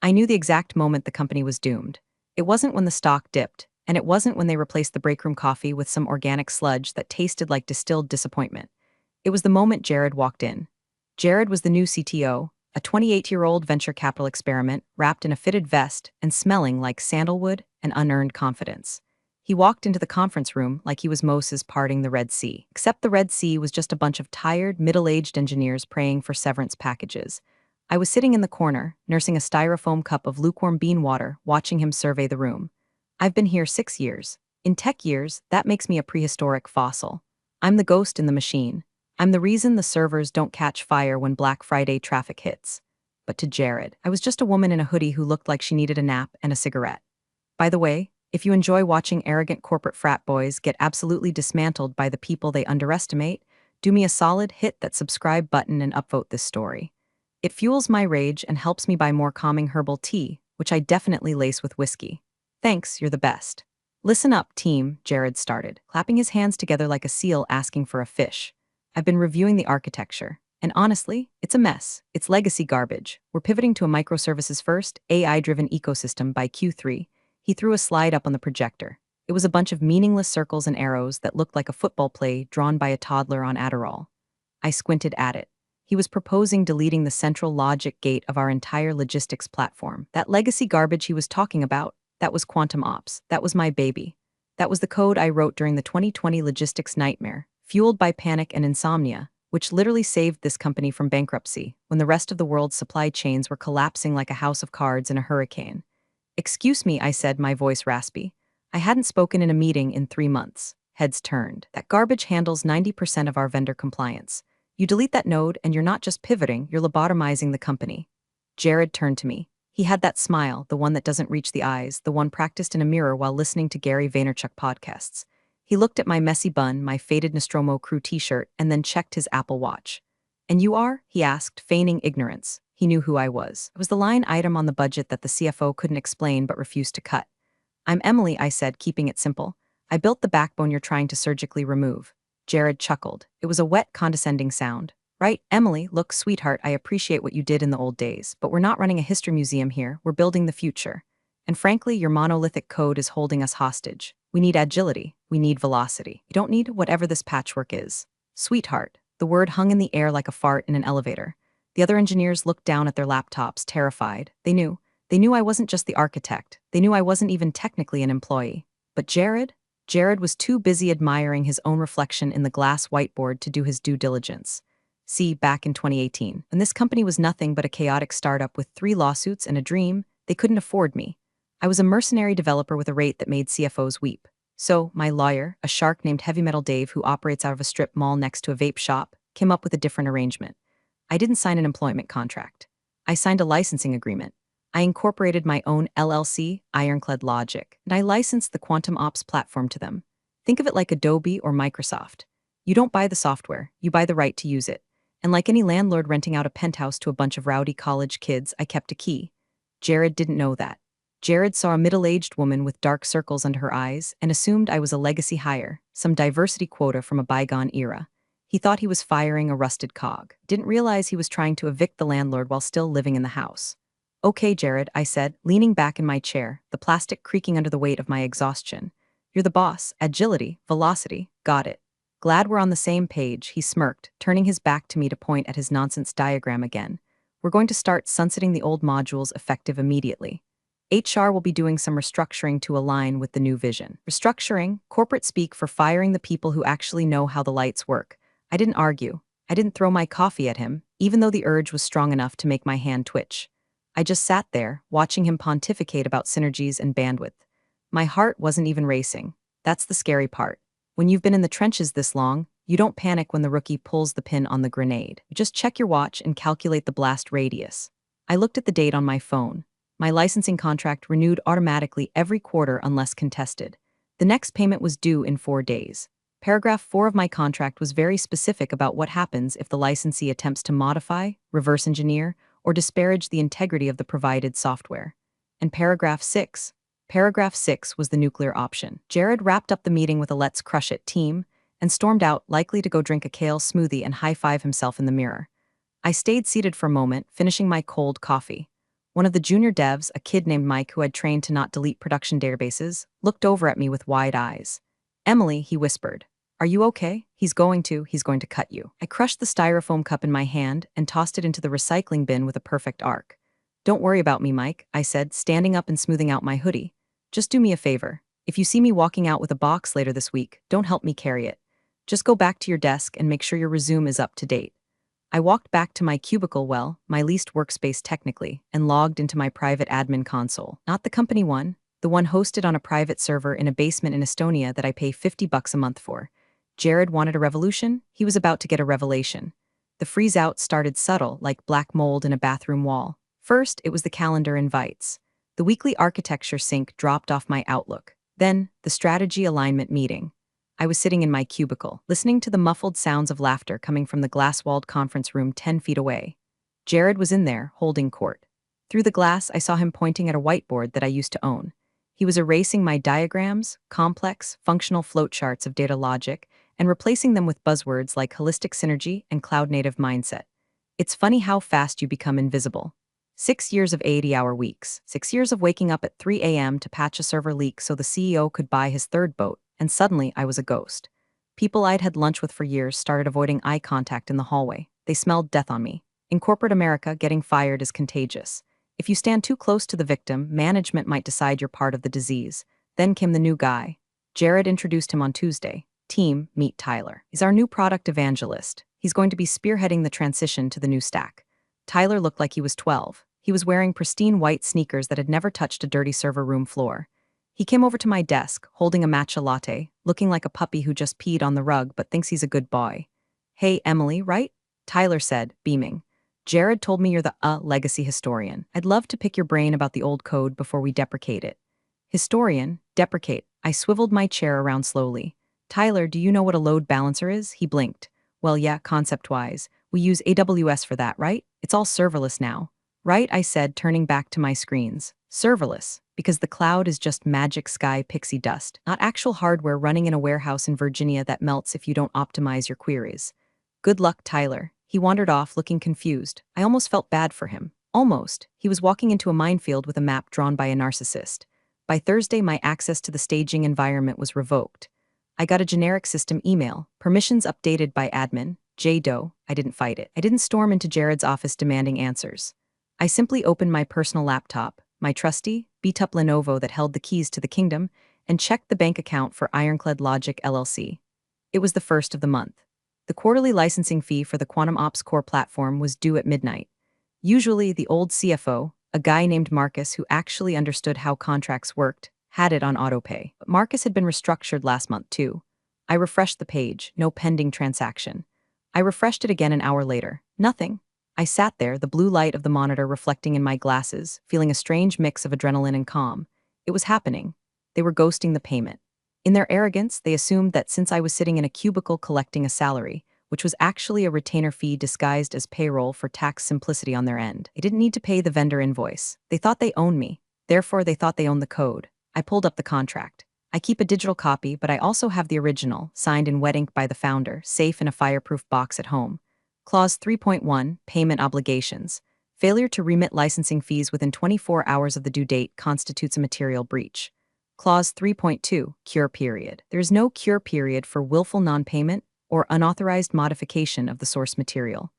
I knew the exact moment the company was doomed. It wasn't when the stock dipped, and it wasn't when they replaced the breakroom coffee with some organic sludge that tasted like distilled disappointment. It was the moment Jared walked in. Jared was the new CTO, a 28-year-old venture capital experiment wrapped in a fitted vest and smelling like sandalwood and unearned confidence. He walked into the conference room like he was Moses parting the Red Sea, except the Red Sea was just a bunch of tired, middle-aged engineers praying for severance packages. I was sitting in the corner, nursing a styrofoam cup of lukewarm bean water, watching him survey the room. I've been here 6 years. In tech years, that makes me a prehistoric fossil. I'm the ghost in the machine. I'm the reason the servers don't catch fire when Black Friday traffic hits. But to Jared, I was just a woman in a hoodie who looked like she needed a nap and a cigarette. By the way, if you enjoy watching arrogant corporate frat boys get absolutely dismantled by the people they underestimate, do me a solid, hit that subscribe button and upvote this story. It fuels my rage and helps me buy more calming herbal tea, which I definitely lace with whiskey. Thanks, you're the best. Listen up, team, Jared started, clapping his hands together like a seal asking for a fish. I've been reviewing the architecture, and honestly, it's a mess. It's legacy garbage. We're pivoting to a microservices-first, AI-driven ecosystem by Q3. He threw a slide up on the projector. It was a bunch of meaningless circles and arrows that looked like a football play drawn by a toddler on Adderall. I squinted at it. He was proposing deleting the central logic gate of our entire logistics platform. That legacy garbage he was talking about, that was Quantum Ops. That was my baby. That was the code I wrote during the 2020 logistics nightmare, fueled by panic and insomnia, which literally saved this company from bankruptcy when the rest of the world's supply chains were collapsing like a house of cards in a hurricane. Excuse me, I said, my voice raspy. I hadn't spoken in a meeting in 3 months. Heads turned. That garbage handles 90% of our vendor compliance. You delete that node and you're not just pivoting, you're lobotomizing the company. Jared turned to me. He had that smile, the one that doesn't reach the eyes, the one practiced in a mirror while listening to Gary Vaynerchuk podcasts. He looked at my messy bun, my faded Nostromo crew t-shirt, and then checked his Apple Watch. And you are? He asked, feigning ignorance. He knew who I was. It was the line item on the budget that the CFO couldn't explain but refused to cut. I'm Emily, I said, keeping it simple. I built the backbone you're trying to surgically remove. Jared chuckled. It was a wet, condescending sound. Right, Emily, look, sweetheart, I appreciate what you did in the old days, but we're not running a history museum here, we're building the future. And frankly, your monolithic code is holding us hostage. We need agility, we need velocity. You don't need whatever this patchwork is. Sweetheart, the word hung in the air like a fart in an elevator. The other engineers looked down at their laptops, terrified. They knew I wasn't just the architect. They knew I wasn't even technically an employee. But Jared? Jared was too busy admiring his own reflection in the glass whiteboard to do his due diligence. See, back in 2018, when this company was nothing but a chaotic startup with 3 lawsuits and a dream, they couldn't afford me. I was a mercenary developer with a rate that made CFOs weep. So, my lawyer, a shark named Heavy Metal Dave who operates out of a strip mall next to a vape shop, came up with a different arrangement. I didn't sign an employment contract. I signed a licensing agreement. I incorporated my own LLC, Ironclad Logic, and I licensed the Quantum Ops platform to them. Think of it like Adobe or Microsoft. You don't buy the software, you buy the right to use it. And like any landlord renting out a penthouse to a bunch of rowdy college kids, I kept a key. Jared didn't know that. Jared saw a middle-aged woman with dark circles under her eyes and assumed I was a legacy hire, some diversity quota from a bygone era. He thought he was firing a rusted cog. Didn't realize he was trying to evict the landlord while still living in the house. Okay, Jared, I said, leaning back in my chair, the plastic creaking under the weight of my exhaustion. You're the boss. Agility, velocity, got it. Glad we're on the same page, he smirked, turning his back to me to point at his nonsense diagram again. We're going to start sunsetting the old modules effective immediately. HR will be doing some restructuring to align with the new vision. Restructuring, corporate speak for firing the people who actually know how the lights work. I didn't argue. I didn't throw my coffee at him, even though the urge was strong enough to make my hand twitch. I just sat there, watching him pontificate about synergies and bandwidth. My heart wasn't even racing. That's the scary part. When you've been in the trenches this long, you don't panic when the rookie pulls the pin on the grenade. You just check your watch and calculate the blast radius. I looked at the date on my phone. My licensing contract renewed automatically every quarter unless contested. The next payment was due in 4 days. Paragraph 4 of my contract was very specific about what happens if the licensee attempts to modify, reverse engineer, or disparage the integrity of the provided software. And Paragraph 6 was the nuclear option. Jared wrapped up the meeting with a "let's crush it" team and stormed out, likely to go drink a kale smoothie and high-five himself in the mirror. I stayed seated for a moment, finishing my cold coffee. One of the junior devs, a kid named Mike who had trained to not delete production databases, looked over at me with wide eyes. Emily, he whispered. Are you okay? He's going to cut you. I crushed the styrofoam cup in my hand and tossed it into the recycling bin with a perfect arc. Don't worry about me, Mike, I said, standing up and smoothing out my hoodie. Just do me a favor. If you see me walking out with a box later this week, don't help me carry it. Just go back to your desk and make sure your resume is up to date. I walked back to my cubicle, well, my leased workspace technically, and logged into my private admin console. Not the company one, the one hosted on a private server in a basement in Estonia that I pay $50 a month for. Jared wanted a revolution, he was about to get a revelation. The freeze-out started subtle, like black mold in a bathroom wall. First, it was the calendar invites. The weekly architecture sync dropped off my Outlook. Then, the strategy alignment meeting. I was sitting in my cubicle, listening to the muffled sounds of laughter coming from the glass-walled conference room 10 feet away. Jared was in there, holding court. Through the glass, I saw him pointing at a whiteboard that I used to own. He was erasing my diagrams, complex, functional flowcharts of data logic, and replacing them with buzzwords like holistic synergy and cloud-native mindset. It's funny how fast you become invisible. 6 years of 80-hour weeks, 6 years of waking up at 3 a.m. to patch a server leak so the CEO could buy his third boat, and suddenly I was a ghost. People I'd had lunch with for years started avoiding eye contact in the hallway. They smelled death on me. In corporate America, getting fired is contagious. If you stand too close to the victim, management might decide you're part of the disease. Then came the new guy. Jared introduced him on Tuesday. Team, meet Tyler. He's our new product evangelist. He's going to be spearheading the transition to the new stack. Tyler looked like he was 12. He was wearing pristine white sneakers that had never touched a dirty server room floor. He came over to my desk, holding a matcha latte, looking like a puppy who just peed on the rug but thinks he's a good boy. Hey, Emily, right? Tyler said, beaming. Jared told me you're the legacy historian. I'd love to pick your brain about the old code before we deprecate it. Historian, deprecate. I swiveled my chair around slowly. Tyler, do you know what a load balancer is? He blinked. Well, yeah, concept-wise. We use AWS for that, right? It's all serverless now. Right, I said, turning back to my screens. Serverless, because the cloud is just magic sky pixie dust, not actual hardware running in a warehouse in Virginia that melts if you don't optimize your queries. Good luck, Tyler. He wandered off, looking confused. I almost felt bad for him. Almost. He was walking into a minefield with a map drawn by a narcissist. By Thursday, my access to the staging environment was revoked. I got a generic system email, permissions updated by admin, J. Doe. I didn't fight it. I didn't storm into Jared's office demanding answers. I simply opened my personal laptop, my trusty, beat-up Lenovo that held the keys to the kingdom, and checked the bank account for Ironclad Logic LLC. It was the first of the month. The quarterly licensing fee for the Quantum Ops Core platform was due at midnight. Usually, the old CFO, a guy named Marcus who actually understood how contracts worked, had it on autopay. But Marcus had been restructured last month, too. I refreshed the page, no pending transaction. I refreshed it again an hour later. Nothing. I sat there, the blue light of the monitor reflecting in my glasses, feeling a strange mix of adrenaline and calm. It was happening. They were ghosting the payment. In their arrogance, they assumed that since I was sitting in a cubicle collecting a salary, which was actually a retainer fee disguised as payroll for tax simplicity on their end, I didn't need to pay the vendor invoice. They thought they owned me. Therefore, they thought they owned the code. I pulled up the contract. I keep a digital copy, but I also have the original, signed in wet ink by the founder, safe in a fireproof box at home. Clause 3.1, Payment Obligations. Failure to remit licensing fees within 24 hours of the due date constitutes a material breach. Clause 3.2, Cure Period. There is no cure period for willful non-payment or unauthorized modification of the source material.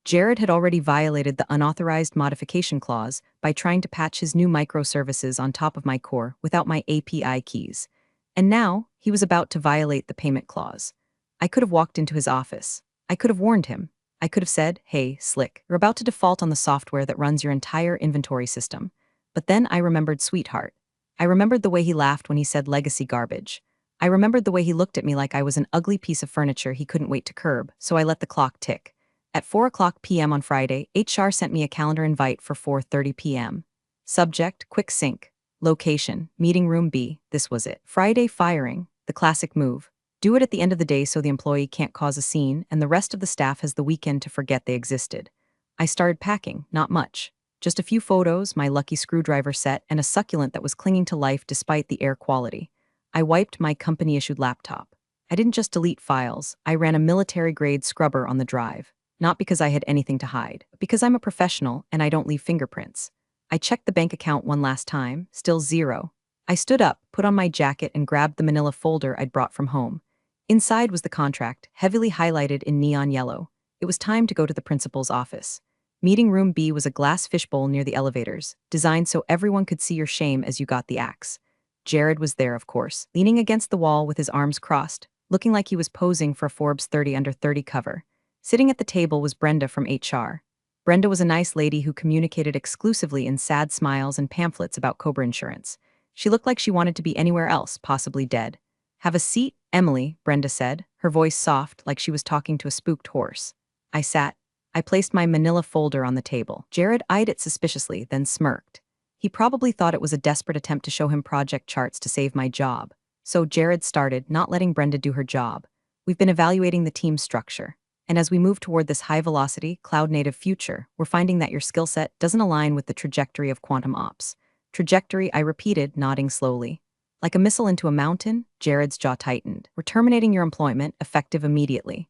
Jared had already violated the unauthorized modification clause by trying to patch his new microservices on top of my core without my API keys. And now, he was about to violate the payment clause. I could have walked into his office. I could have warned him. I could have said, hey, Slick, you're about to default on the software that runs your entire inventory system. But then I remembered Sweetheart. I remembered the way he laughed when he said legacy garbage. I remembered the way he looked at me like I was an ugly piece of furniture he couldn't wait to curb, so I let the clock tick. At 4:00 p.m. on Friday, HR sent me a calendar invite for 4:30 p.m. Subject, quick sync. Location, meeting room B. This was it. Friday firing, the classic move. Do it at the end of the day so the employee can't cause a scene and the rest of the staff has the weekend to forget they existed. I started packing, not much. Just a few photos, my lucky screwdriver set, and a succulent that was clinging to life despite the air quality. I wiped my company-issued laptop. I didn't just delete files, I ran a military-grade scrubber on the drive. Not because I had anything to hide, but because I'm a professional and I don't leave fingerprints. I checked the bank account one last time, still zero. I stood up, put on my jacket, and grabbed the manila folder I'd brought from home. Inside was the contract, heavily highlighted in neon yellow. It was time to go to the principal's office. Meeting room B was a glass fishbowl near the elevators, designed so everyone could see your shame as you got the axe. Jared was there, of course, leaning against the wall with his arms crossed, looking like he was posing for a Forbes 30 under 30 cover. Sitting at the table was Brenda from HR. Brenda was a nice lady who communicated exclusively in sad smiles and pamphlets about Cobra insurance. She looked like she wanted to be anywhere else, possibly dead. "Have a seat, Emily," Brenda said, her voice soft like she was talking to a spooked horse. I sat. I placed my manila folder on the table. Jared eyed it suspiciously, then smirked. He probably thought it was a desperate attempt to show him project charts to save my job. So Jared started, not letting Brenda do her job. "We've been evaluating the team structure. And as we move toward this high-velocity, cloud-native future, we're finding that your skill set doesn't align with the trajectory of quantum ops." Trajectory, I repeated, nodding slowly. "Like a missile into a mountain?" Jared's jaw tightened. "We're terminating your employment, effective immediately.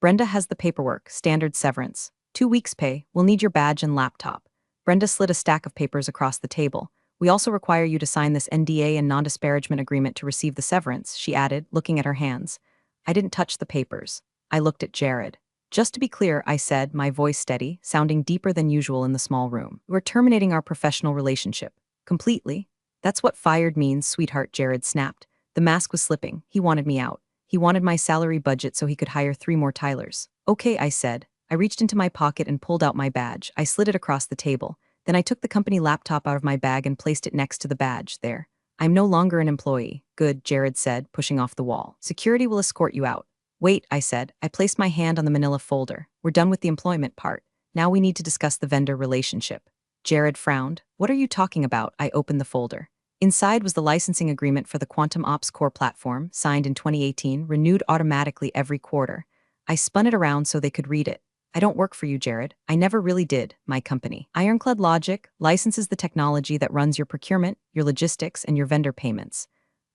Brenda has the paperwork, standard severance. 2 weeks' pay, we'll need your badge and laptop." Brenda slid a stack of papers across the table. "We also require you to sign this NDA and non-disparagement agreement to receive the severance," she added, looking at her hands. I didn't touch the papers. I looked at Jared. "Just to be clear," I said, my voice steady, sounding deeper than usual in the small room. "We're terminating our professional relationship. Completely." "That's what fired means, sweetheart," Jared snapped. The mask was slipping. He wanted me out. He wanted my salary budget so he could hire 3 more Tylers. "Okay," I said. I reached into my pocket and pulled out my badge. I slid it across the table. Then I took the company laptop out of my bag and placed it next to the badge. "There. I'm no longer an employee." "Good," Jared said, pushing off the wall. "Security will escort you out." "Wait," I said. I placed my hand on the manila folder. "We're done with the employment part. Now we need to discuss the vendor relationship." Jared frowned. "What are you talking about?" I opened the folder. Inside was the licensing agreement for the Quantum Ops Core platform, signed in 2018, renewed automatically every quarter. I spun it around so they could read it. "I don't work for you, Jared. I never really did. My company, Ironclad Logic, licenses the technology that runs your procurement, your logistics, and your vendor payments.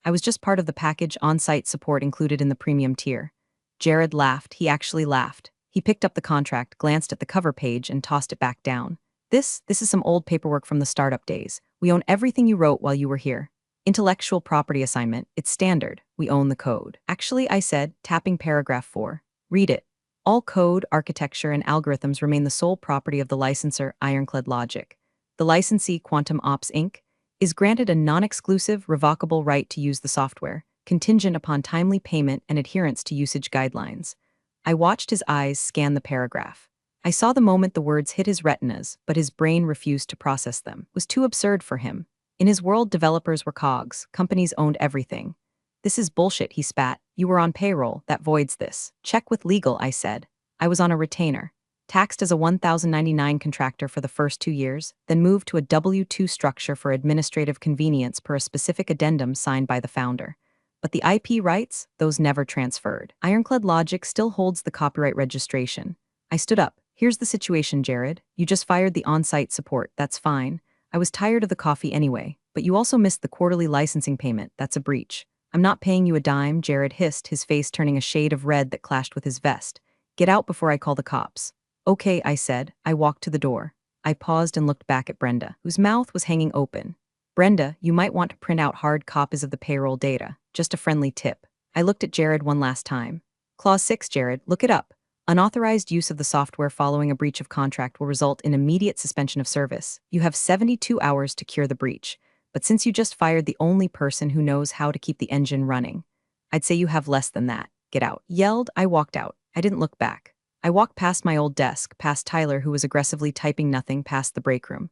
I was just part of the package, on-site support included in the premium tier." Jared laughed. He actually laughed. He picked up the contract, glanced at the cover page, and tossed it back down. This is some old paperwork from the startup days. We own everything you wrote while you were here. Intellectual property assignment. It's standard. We own the code." "Actually," I said, tapping paragraph 4. "Read it. All code, architecture, and algorithms remain the sole property of the licensor, Ironclad Logic. The licensee, Quantum Ops Inc., is granted a non-exclusive, revocable right to use the software, contingent upon timely payment and adherence to usage guidelines." I watched his eyes scan the paragraph. I saw the moment the words hit his retinas, but his brain refused to process them. It was too absurd for him. In his world, developers were cogs, companies owned everything. "This is bullshit," he spat. "You were on payroll, that voids this." "Check with legal," I said. "I was on a retainer. Taxed as a 1099 contractor for the first 2 years, then moved to a W-2 structure for administrative convenience per a specific addendum signed by the founder. But the IP rights, those never transferred. Ironclad Logic still holds the copyright registration." I stood up. "Here's the situation, Jared. You just fired the on-site support. That's fine. I was tired of the coffee anyway, but you also missed the quarterly licensing payment. That's a breach. I'm not paying you a dime," Jared hissed, his face turning a shade of red that clashed with his vest. "Get out before I call the cops." "Okay," I said. I walked to the door. I paused and looked back at Brenda, whose mouth was hanging open. "Brenda, you might want to print out hard copies of the payroll data. Just a friendly tip." I looked at Jared one last time. "Clause 6, Jared, look it up. Unauthorized use of the software following a breach of contract will result in immediate suspension of service. You have 72 hours to cure the breach. But since you just fired the only person who knows how to keep the engine running, I'd say you have less than that. Get out." Yelled, I walked out. I didn't look back. I walked past my old desk, past Tyler, who was aggressively typing nothing, past the break room.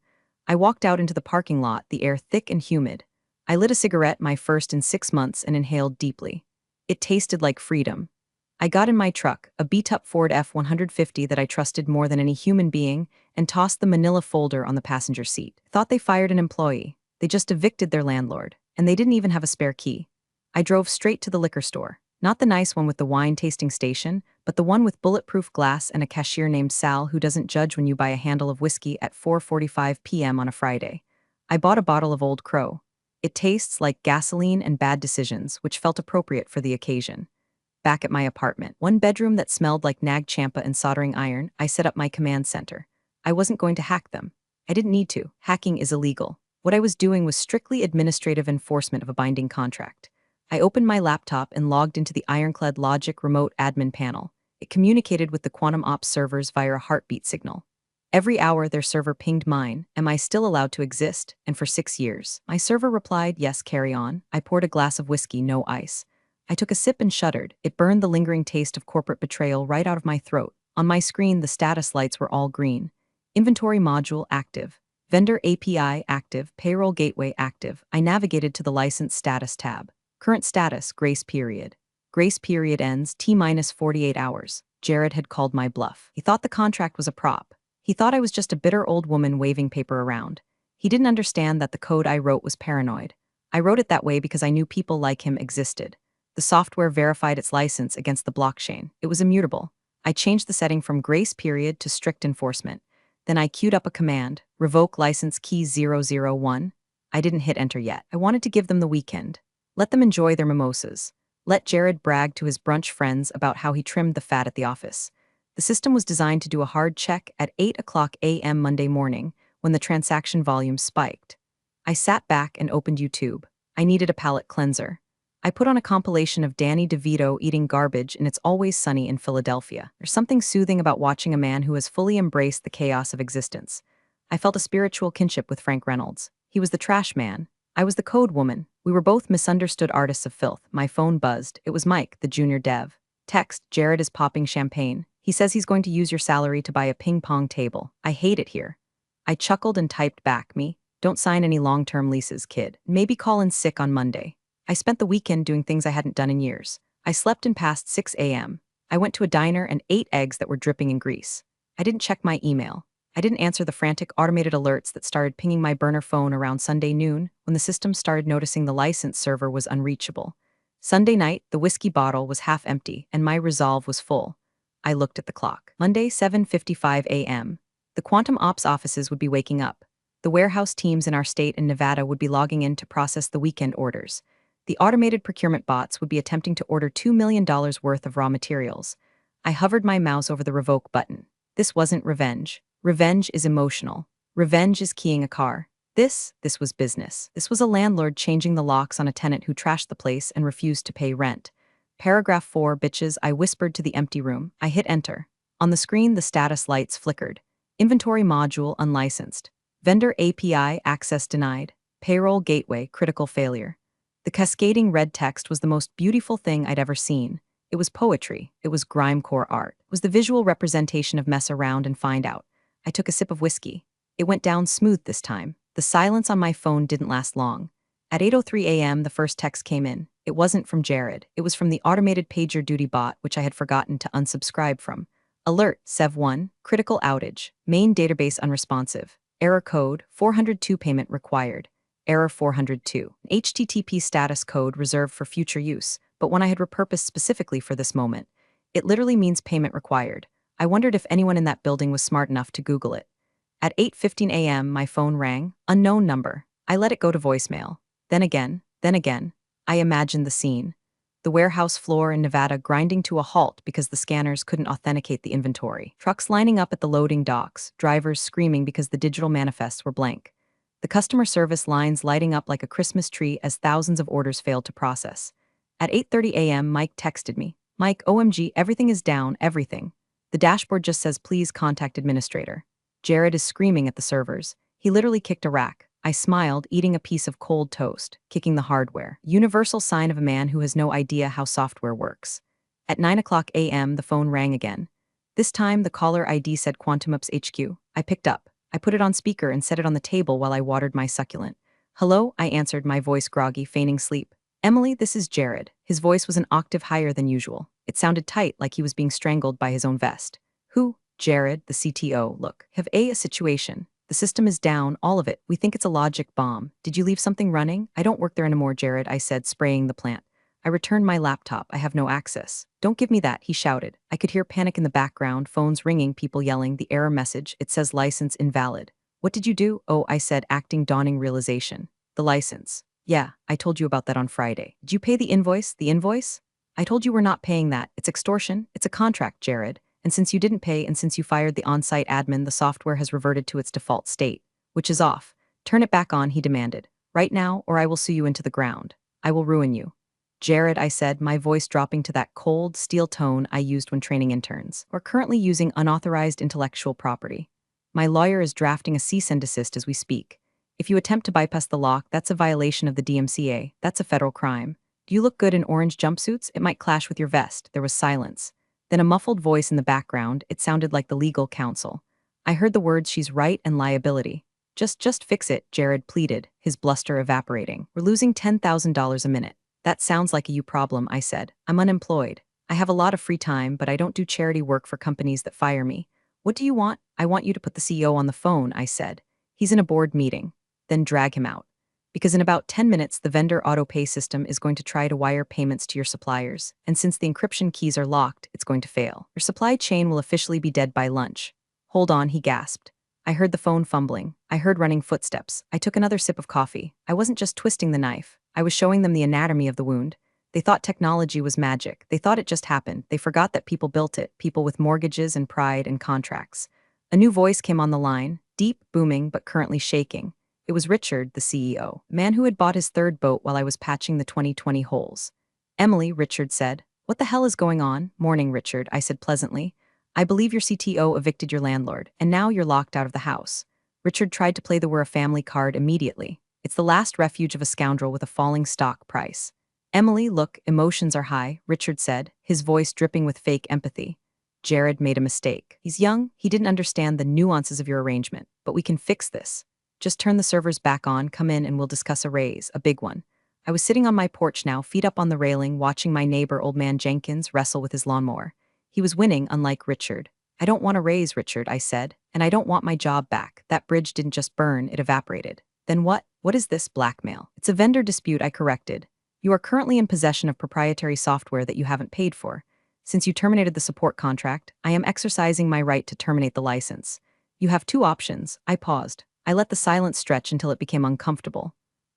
I walked out into the parking lot, the air thick and humid. I lit a cigarette, my first in 6 months, and inhaled deeply. It tasted like freedom. I got in my truck, a beat-up Ford F-150 that I trusted more than any human being, and tossed the manila folder on the passenger seat. Thought they fired an employee. They just evicted their landlord, and they didn't even have a spare key. I drove straight to the liquor store. Not the nice one with the wine-tasting station, but the one with bulletproof glass and a cashier named Sal who doesn't judge when you buy a handle of whiskey at 4:45 p.m. on a Friday. I bought a bottle of Old Crow. It tastes like gasoline and bad decisions, which felt appropriate for the occasion. Back at my apartment, one bedroom that smelled like Nag Champa and soldering iron, I set up my command center. I wasn't going to hack them. I didn't need to. Hacking is illegal. What I was doing was strictly administrative enforcement of a binding contract. I opened my laptop and logged into the Ironclad Logic remote admin panel. It communicated with the Quantum Ops servers via a heartbeat signal. Every hour, their server pinged mine. Am I still allowed to exist? And for 6 years. My server replied, yes, carry on. I poured a glass of whiskey, no ice. I took a sip and shuddered. It burned the lingering taste of corporate betrayal right out of my throat. On my screen, the status lights were all green. Inventory module active. Vendor API active. Payroll gateway active. I navigated to the license status tab. Current status, grace period. Grace period ends T-minus 48 hours. Jared had called my bluff. He thought the contract was a prop. He thought I was just a bitter old woman waving paper around. He didn't understand that the code I wrote was paranoid. I wrote it that way because I knew people like him existed. The software verified its license against the blockchain. It was immutable. I changed the setting from grace period to strict enforcement. Then I queued up a command, revoke license key 001. I didn't hit enter yet. I wanted to give them the weekend. Let them enjoy their mimosas. Let Jared brag to his brunch friends about how he trimmed the fat at the office. The system was designed to do a hard check at 8 a.m. Monday morning when the transaction volume spiked. I sat back and opened YouTube. I needed a palate cleanser. I put on a compilation of Danny DeVito eating garbage in It's Always Sunny in Philadelphia. There's something soothing about watching a man who has fully embraced the chaos of existence. I felt a spiritual kinship with Frank Reynolds. He was the trash man. I was the code woman. We were both misunderstood artists of filth. My phone buzzed. It was Mike, the junior dev. Text, Jared is popping champagne. He says he's going to use your salary to buy a ping pong table. I hate it here. I chuckled and typed back, me, don't sign any long-term leases, kid. Maybe call in sick on Monday. I spent the weekend doing things I hadn't done in years. I slept in past 6 a.m. I went to a diner and ate eggs that were dripping in grease. I didn't check my email. I didn't answer the frantic automated alerts that started pinging my burner phone around Sunday noon when the system started noticing the license server was unreachable. Sunday night, the whiskey bottle was half empty and my resolve was full. I looked at the clock. Monday, 7:55 a.m. The Quantum Ops offices would be waking up. The warehouse teams in our state and Nevada would be logging in to process the weekend orders. The automated procurement bots would be attempting to order $2 million worth of raw materials. I hovered my mouse over the revoke button. This wasn't revenge. Revenge is emotional. Revenge is keying a car. This was business. This was a landlord changing the locks on a tenant who trashed the place and refused to pay rent. Paragraph 4, bitches, I whispered to the empty room. I hit enter. On the screen, the status lights flickered. Inventory module unlicensed. Vendor API access denied. Payroll gateway critical failure. The cascading red text was the most beautiful thing I'd ever seen. It was poetry. It was grimecore art. It was the visual representation of mess around and find out. I took a sip of whiskey. It went down smooth this time. The silence on my phone didn't last long. At 8:03 a.m., the first text came in. It wasn't from Jared. It was from the automated PagerDuty bot, which I had forgotten to unsubscribe from. Alert, Sev1, critical outage, main database unresponsive. Error code, 402 payment required. Error 402. HTTP status code reserved for future use, but one I had repurposed specifically for this moment. It literally means payment required. I wondered if anyone in that building was smart enough to Google it. At 8:15 a.m., my phone rang. Unknown number. I let it go to voicemail. Then again. I imagined the scene. The warehouse floor in Nevada grinding to a halt because the scanners couldn't authenticate the inventory. Trucks lining up at the loading docks, drivers screaming because the digital manifests were blank. The customer service lines lighting up like a Christmas tree as thousands of orders failed to process. At 8:30 a.m., Mike texted me. Mike, OMG, everything is down, everything. The dashboard just says, please contact administrator. Jared is screaming at the servers. He literally kicked a rack. I smiled, eating a piece of cold toast, kicking the hardware. Universal sign of a man who has no idea how software works. At 9:00 a.m., the phone rang again. This time, the caller ID said Quantum Ops HQ. I picked up. I put it on speaker and set it on the table while I watered my succulent. Hello, I answered, my voice groggy, feigning sleep. Emily, this is Jared. His voice was an octave higher than usual. It sounded tight, like he was being strangled by his own vest. Who? Jared, the CTO. Look, have a situation. The system is down, all of it. We think it's a logic bomb. Did you leave something running? I don't work there anymore, Jared, I said, spraying the plant. I returned my laptop. I have no access. Don't give me that, he shouted. I could hear panic in the background, phones ringing, people yelling, the error message. It says license invalid. What did you do? Oh, I said, acting dawning realization. The license. Yeah, I told you about that on Friday. Did you pay the invoice? The invoice? I told you we're not paying that. It's extortion. It's a contract, Jared. And since you didn't pay and since you fired the on-site admin, the software has reverted to its default state. which is off. Turn it back on, he demanded. Right now, or I will sue you into the ground. I will ruin you. Jared, I said, my voice dropping to that cold, steel tone I used when training interns. We're currently using unauthorized intellectual property. My lawyer is drafting a cease and desist as we speak. If you attempt to bypass the lock, that's a violation of the DMCA. That's a federal crime. Do you look good in orange jumpsuits? It might clash with your vest. There was silence. Then a muffled voice in the background. It sounded like the legal counsel. I heard the words, she's right, and liability. Just fix it, Jared pleaded, his bluster evaporating. We're losing $10,000 a minute. That sounds like a you problem, I said. I'm unemployed. I have a lot of free time, but I don't do charity work for companies that fire me. What do you want? I want you to put the CEO on the phone, I said. He's in a board meeting. Then drag him out. Because in about 10 minutes, the vendor auto-pay system is going to try to wire payments to your suppliers, and since the encryption keys are locked, it's going to fail. Your supply chain will officially be dead by lunch. Hold on, he gasped. I heard the phone fumbling. I heard running footsteps. I took another sip of coffee. I wasn't just twisting the knife. I was showing them the anatomy of the wound. They thought technology was magic. They thought it just happened. They forgot that people built it, people with mortgages and pride and contracts. A new voice came on the line, deep, booming, but currently shaking. It was Richard, the CEO, man who had bought his third boat while I was patching the 2020 holes. Emily, Richard said. What the hell is going on? Morning, Richard, I said pleasantly. I believe your CTO evicted your landlord, and now you're locked out of the house. Richard tried to play the we're a family card immediately. It's the last refuge of a scoundrel with a falling stock price. Emily, look, emotions are high, Richard said, his voice dripping with fake empathy. Jared made a mistake. He's young, he didn't understand the nuances of your arrangement, but we can fix this. Just turn the servers back on, come in, and we'll discuss a raise, a big one. I was sitting on my porch now, feet up on the railing, watching my neighbor, old man Jenkins, wrestle with his lawnmower. He was winning, unlike Richard. I don't want a raise, Richard, I said, and I don't want my job back. That bridge didn't just burn, it evaporated. Then what? What is this blackmail? It's a vendor dispute, I corrected. You are currently in possession of proprietary software that you haven't paid for. Since you terminated the support contract, I am exercising my right to terminate the license. You have two options. I paused. I let the silence stretch until it became uncomfortable.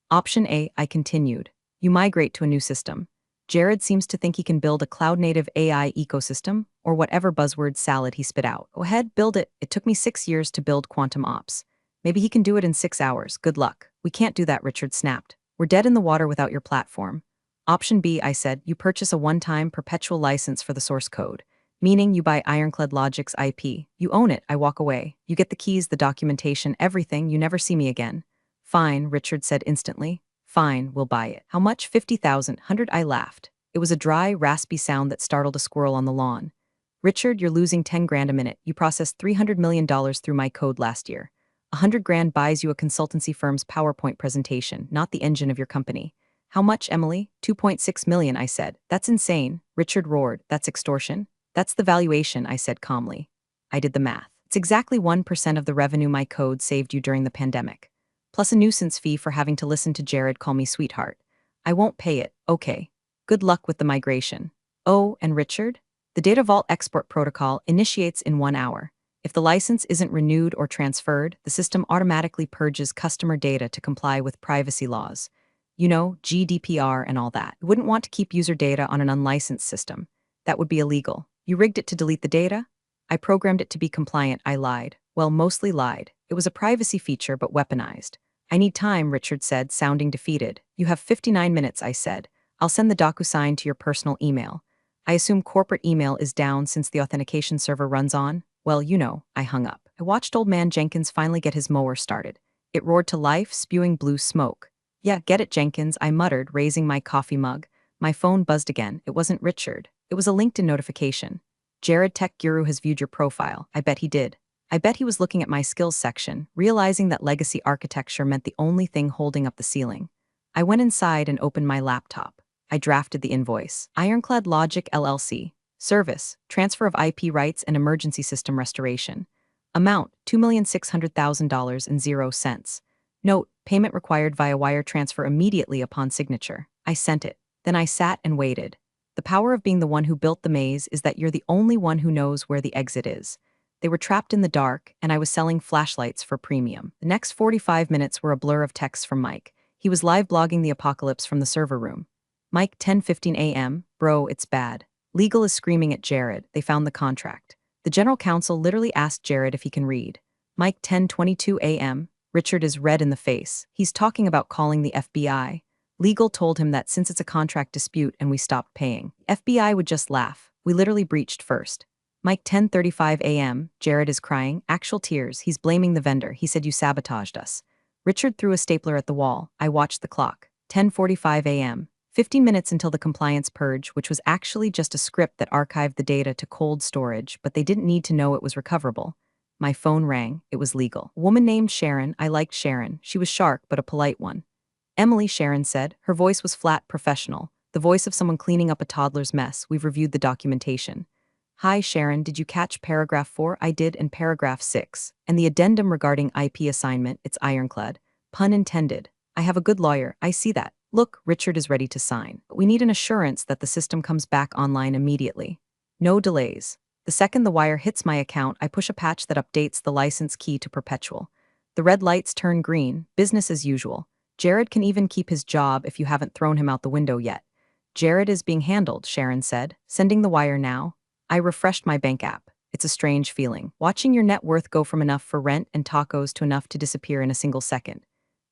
Option A, I continued. You migrate to a new system. Jared seems to think he can build a cloud-native AI ecosystem, or whatever buzzword salad he spit out. Go ahead, build it. It took me 6 years to build Quantum Ops. Maybe he can do it in 6 hours. Good luck. We can't do that, Richard snapped. We're dead in the water without your platform. Option B, I said, you purchase a one-time perpetual license for the source code. Meaning you buy Ironclad Logic's IP. You own it, I walk away. You get the keys, the documentation, everything, you never see me again. Fine, Richard said instantly. Fine, we'll buy it. How much? 50,000. 100, I laughed. It was a dry, raspy sound that startled a squirrel on the lawn. Richard, you're losing 10 grand a minute. You processed $300 million through my code last year. 100 grand buys you a consultancy firm's PowerPoint presentation, not the engine of your company. How much, Emily? 2.6 million, I said. That's insane. Richard roared. That's extortion. That's the valuation, I said calmly. I did the math. It's exactly 1% of the revenue my code saved you during the pandemic. Plus a nuisance fee for having to listen to Jared call me sweetheart. I won't pay it, okay. Good luck with the migration. Oh, and Richard? The Data Vault export protocol initiates in 1 hour. If the license isn't renewed or transferred, the system automatically purges customer data to comply with privacy laws. You know, GDPR and all that. You wouldn't want to keep user data on an unlicensed system. That would be illegal. You rigged it to delete the data? I programmed it to be compliant, I lied. Well, mostly lied. It was a privacy feature, but weaponized. I need time, Richard said, sounding defeated. You have 59 minutes, I said. I'll send the DocuSign to your personal email. I assume corporate email is down since the authentication server runs on? Well, you know, I hung up. I watched old man Jenkins finally get his mower started. It roared to life, spewing blue smoke. Yeah, get it, Jenkins, I muttered, raising my coffee mug. My phone buzzed again. It wasn't Richard. It was a LinkedIn notification. Jared Tech Guru has viewed your profile. I bet he did. I bet he was looking at my skills section, realizing that legacy architecture meant the only thing holding up the ceiling. I went inside and opened my laptop. I drafted the invoice. Ironclad Logic LLC. Service, transfer of IP rights and emergency system restoration. Amount, $2,600,000 and 0 cents. Note, payment required via wire transfer immediately upon signature. I sent it. Then I sat and waited. The power of being the one who built the maze is that you're the only one who knows where the exit is. They were trapped in the dark, and I was selling flashlights for premium. The next 45 minutes were a blur of texts from Mike. He was live blogging the apocalypse from the server room. Mike, 10:15 a.m. Bro, it's bad. Legal is screaming at Jared. They found the contract. The general counsel literally asked Jared if he can read. Mike, 10:22 a.m. Richard is red in the face. He's talking about calling the FBI. Legal told him that since it's a contract dispute and we stopped paying, FBI would just laugh. We literally breached first. Mike, 10:35 a.m., Jared is crying, actual tears. He's blaming the vendor. He said you sabotaged us. Richard threw a stapler at the wall. I watched the clock. 10:45 a.m. 15 minutes until the compliance purge, which was actually just a script that archived the data to cold storage, but they didn't need to know it was recoverable. My phone rang. It was legal. A woman named Sharon. I liked Sharon. She was sharp, but a polite one. Emily, Sharon said. Her voice was flat, professional. The voice of someone cleaning up a toddler's mess. We've reviewed the documentation. Hi, Sharon. Did you catch paragraph 4? I did, and paragraph 6. And the addendum regarding IP assignment, it's ironclad. Pun intended. I have a good lawyer. I see that. Look, Richard is ready to sign. But we need an assurance that the system comes back online immediately. No delays. The second the wire hits my account, I push a patch that updates the license key to perpetual. The red lights turn green, business as usual. Jared can even keep his job if you haven't thrown him out the window yet. Jared is being handled, Sharon said. Sending the wire now. I refreshed my bank app. It's a strange feeling. Watching your net worth go from enough for rent and tacos to enough to disappear in a single second.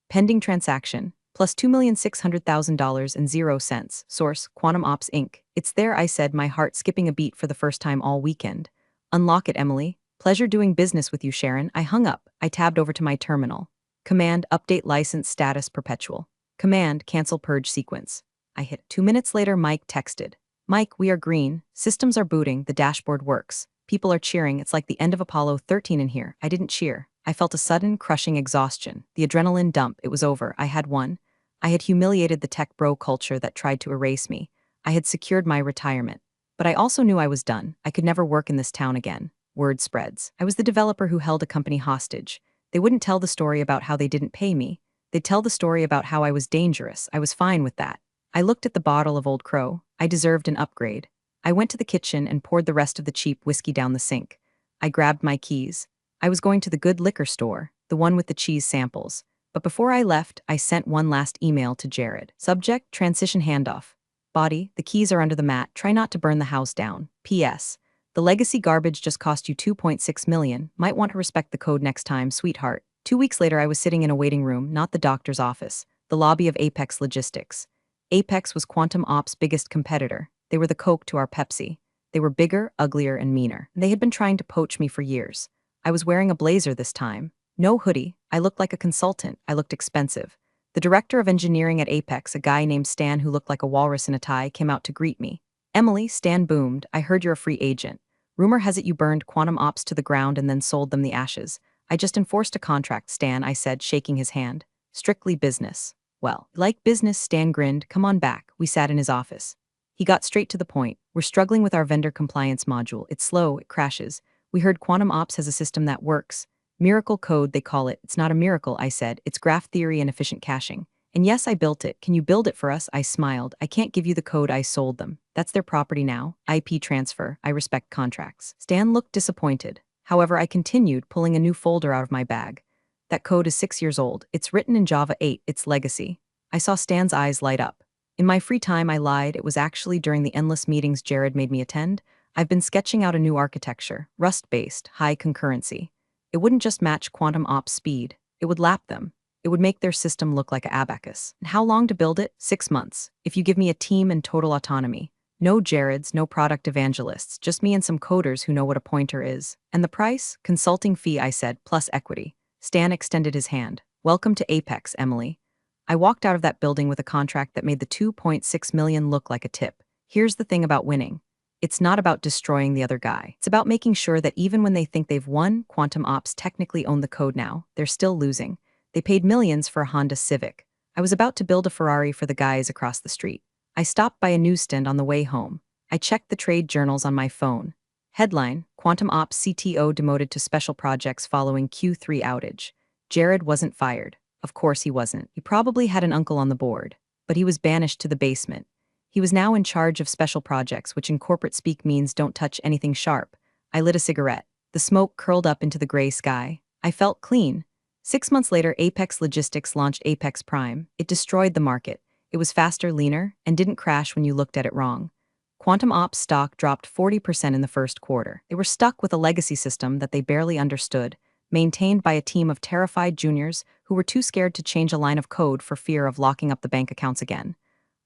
Pending transaction. Plus $2,600,000 and 0 cents. Source, Quantum Ops Inc. It's there, I said, my heart skipping a beat for the first time all weekend. Unlock it, Emily. Pleasure doing business with you, Sharon. I hung up. I tabbed over to my terminal. Command, update license status perpetual. Command, cancel purge sequence. I hit. 2 minutes later, Mike texted. Mike, we are green. Systems are booting. The dashboard works. People are cheering. It's like the end of Apollo 13 in here. I didn't cheer. I felt a sudden, crushing exhaustion. The adrenaline dump. It was over. I had won. I had humiliated the tech bro culture that tried to erase me. I had secured my retirement. But I also knew I was done. I could never work in this town again. Word spreads. I was the developer who held a company hostage. They wouldn't tell the story about how they didn't pay me. They'd tell the story about how I was dangerous. I was fine with that. I looked at the bottle of Old Crow. I deserved an upgrade. I went to the kitchen and poured the rest of the cheap whiskey down the sink. I grabbed my keys. I was going to the good liquor store, the one with the cheese samples. But before I left, I sent one last email to Jared. Subject, transition handoff. Body, the keys are under the mat. Try not to burn the house down. P.S. The legacy garbage just cost you $2.6 million. Might want to respect the code next time, sweetheart. 2 weeks later, I was sitting in a waiting room, not the doctor's office, the lobby of Apex Logistics. Apex was Quantum Ops' biggest competitor. They were the Coke to our Pepsi. They were bigger, uglier, and meaner. They had been trying to poach me for years. I was wearing a blazer this time. No hoodie. I looked like a consultant. I looked expensive. The director of engineering at Apex, a guy named Stan who looked like a walrus in a tie, came out to greet me. Emily, Stan boomed, I heard you're a free agent. Rumor has it you burned Quantum Ops to the ground and then sold them the ashes. I just enforced a contract, Stan, I said, shaking his hand. Strictly business. Well, like business, Stan grinned. Come on back. We sat in his office. He got straight to the point. We're struggling with our vendor compliance module. It's slow, it crashes. We heard Quantum Ops has a system that works. Miracle code, they call it. It's not a miracle, I said. It's graph theory and efficient caching. And yes, I built it. Can you build it for us? I smiled. I can't give you the code, I sold them. That's their property now. IP transfer. I respect contracts. Stan looked disappointed. However, I continued, pulling a new folder out of my bag. That code is 6 years old. It's written in Java 8. It's legacy. I saw Stan's eyes light up. In my free time, I lied. It was actually during the endless meetings Jared made me attend. I've been sketching out a new architecture, Rust-based, high concurrency. It wouldn't just match Quantum Ops speed. It would lap them. It would make their system look like an abacus. And how long to build it? 6 months. If you give me a team and total autonomy. No Jareds, no product evangelists, just me and some coders who know what a pointer is. And the price? Consulting fee, I said, plus equity. Stan extended his hand. Welcome to Apex, Emily. I walked out of that building with a contract that made the $2.6 million look like a tip. Here's the thing about winning. It's not about destroying the other guy. It's about making sure that even when they think they've won, Quantum Ops technically own the code now. They're still losing. They paid millions for a Honda Civic. I was about to build a Ferrari for the guys across the street. I stopped by a newsstand on the way home. I checked the trade journals on my phone. Headline, Quantum Ops CTO demoted to special projects following Q3 outage. Jared wasn't fired. Of course he wasn't. He probably had an uncle on the board. But he was banished to the basement. He was now in charge of special projects, which in corporate speak means don't touch anything sharp. I lit a cigarette. The smoke curled up into the gray sky. I felt clean. 6 months later, Apex Logistics launched Apex Prime. It destroyed the market. It was faster, leaner, and didn't crash when you looked at it wrong. Quantum Ops stock dropped 40% in the first quarter. They were stuck with a legacy system that they barely understood. maintained by a team of terrified juniors who were too scared to change a line of code for fear of locking up the bank accounts again.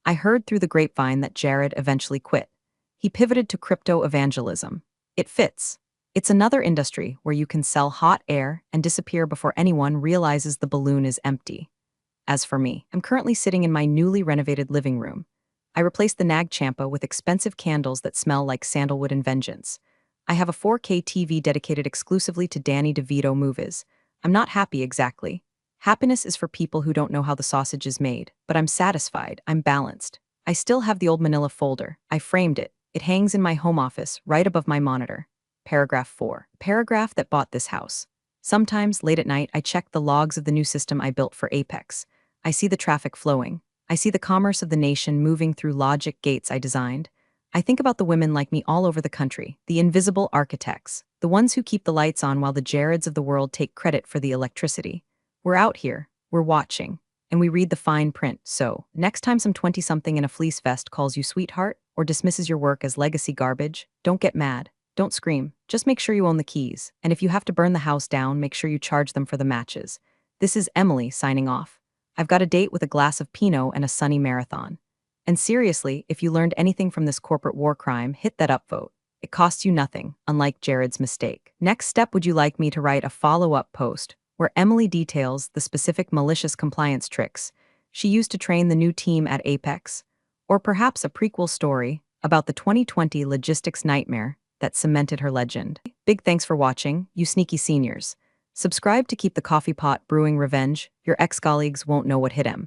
I heard through the grapevine that Jared eventually quit. He pivoted to crypto evangelism. It fits. It's another industry where you can sell hot air and disappear before anyone realizes the balloon is empty. As for me, I'm currently sitting in my newly renovated living room. I replaced the Nag Champa with expensive candles that smell like sandalwood and vengeance. I have a 4K TV dedicated exclusively to Danny DeVito movies. I'm not happy exactly. Happiness is for people who don't know how the sausage is made, but I'm satisfied, I'm balanced. I still have the old manila folder. I framed it. It hangs in my home office, right above my monitor. Paragraph 4. Paragraph that bought this house. Sometimes, late at night, I check the logs of the new system I built for Apex. I see the traffic flowing. I see the commerce of the nation moving through logic gates I designed. I think about the women like me all over the country, the invisible architects, the ones who keep the lights on while the Jareds of the world take credit for the electricity. We're out here, we're watching, and we read the fine print. So, next time some 20-something in a fleece vest calls you sweetheart or dismisses your work as legacy garbage, don't get mad. Don't scream. Just make sure you own the keys. And if you have to burn the house down, make sure you charge them for the matches. This is Emily signing off. I've got a date with a glass of Pinot and a sunny marathon. And seriously, if you learned anything from this corporate war crime, hit that upvote. It costs you nothing, unlike Jared's mistake. Next step, would you like me to write a follow-up post where Emily details the specific malicious compliance tricks she used to train the new team at Apex? Or perhaps a prequel story about the 2020 logistics nightmare that cemented her legend? Big thanks for watching, you sneaky seniors. Subscribe to keep the coffee pot brewing revenge. Your ex-colleagues won't know what hit 'em.